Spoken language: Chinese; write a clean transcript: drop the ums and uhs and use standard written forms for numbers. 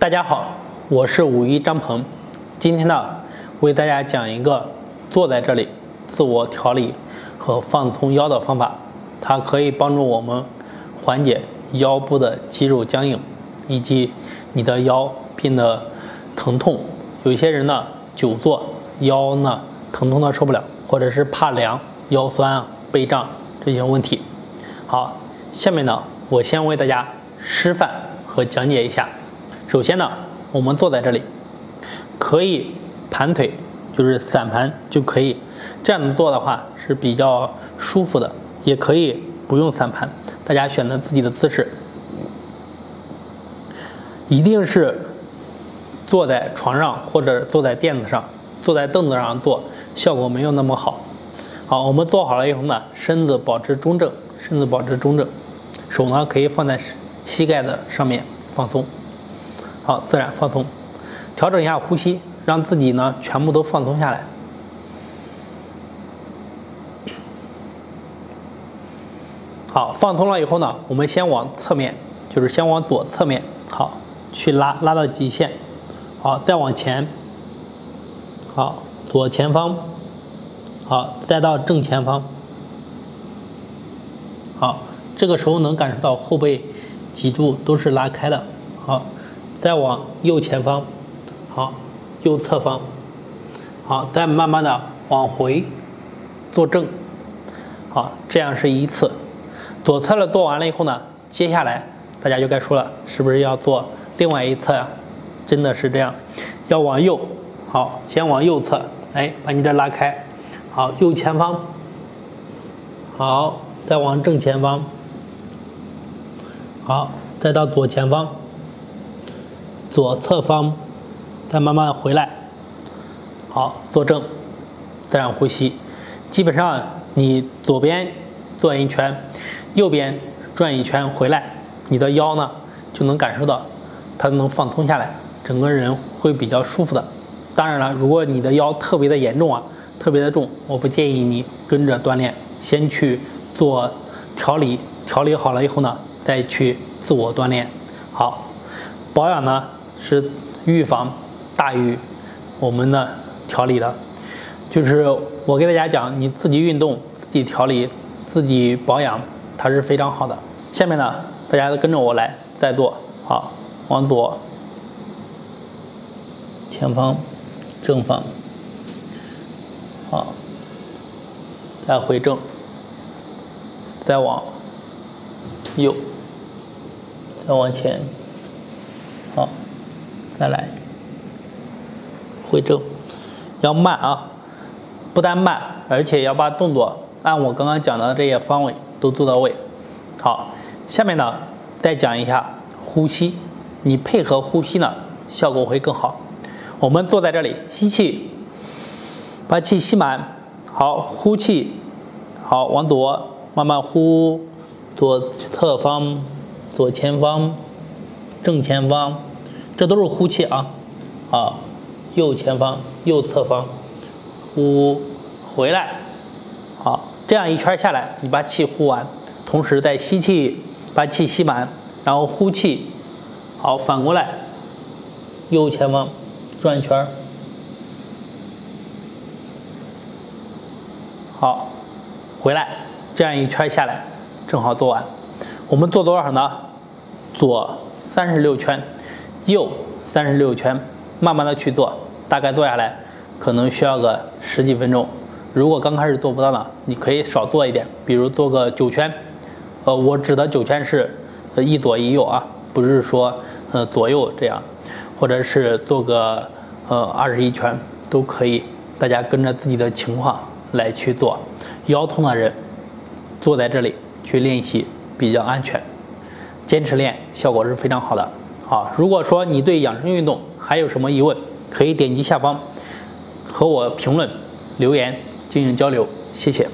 大家好，我是51张鹏。今天呢，为大家讲一个坐在这里自我调理和放松腰的方法。它可以帮助我们缓解腰部的肌肉僵硬，以及你的腰变得疼痛。有一些人呢，久坐腰呢疼痛的受不了，或者是怕凉、腰酸啊、背胀这些问题。好，下面呢，我先为大家示范和讲解一下。首先呢，我们坐在这里，可以盘腿，就是散盘就可以。这样子做的话是比较舒服的，也可以不用散盘，大家选择自己的姿势。一定是坐在床上或者坐在垫子上，坐在凳子上做，效果没有那么好。好，我们做好了以后呢，身子保持中正，手呢可以放在膝盖的上面放松。好，自然放松，调整一下呼吸，让自己呢全部都放松下来。好，放松了以后呢，我们先往侧面，就是先往左侧面，好，去拉到极限，好，再往前，好，左前方，好，再到正前方，好，这个时候能感受到后背脊柱都是拉开的，好。再往右前方，好，右侧方，好，再慢慢的往回坐正，好，这样是一次。左侧的做完了以后呢，接下来大家就该说了，是不是要做另外一侧呀？真的是这样，要往右，好，先往右侧，哎，把你这拉开，好，右前方，好，再往正前方，好，再到左前方。左侧方，再慢慢回来，好，坐正，自然呼吸。基本上你左边转一圈，右边转一圈回来，你的腰呢就能感受到它能放松下来，整个人会比较舒服的。当然了，如果你的腰特别的严重啊，特别的重，我不建议你跟着锻炼，先去做调理好了以后呢，再去自我锻炼。好，保养呢是预防大于我们的调理的，就是我给大家讲，你自己运动、自己调理、自己保养，它是非常好的。下面呢，大家都跟着我来再做，好，往左前方、正方，好，再回正，再往右，再往前，好。再来，回正，要慢啊，不但慢，而且要把动作按我刚刚讲的这些方位都做到位。好，下面呢再讲一下呼吸，你配合呼吸呢，效果会更好。我们坐在这里，吸气，把气吸满，好，呼气，好，往左慢慢呼，左侧方、左前方、正前方。这都是呼气啊，好，右前方、右侧方，呼回来，好，这样一圈下来，你把气呼完，同时再吸气，把气吸满，然后呼气，好，反过来，右前方转一圈，好，回来，这样一圈下来，正好做完。我们做多少呢？左36圈。右36圈，慢慢的去做，大概做下来可能需要个10几分钟。如果刚开始做不到呢，你可以少做一点，比如做个9圈。我指的9圈是一左一右啊，不是说左右这样，或者是做个21圈都可以，大家跟着自己的情况来去做。腰痛的人坐在这里去练习比较安全，坚持练效果是非常好的。好，如果说你对养生运动还有什么疑问，可以点击下方和我评论留言进行交流，谢谢。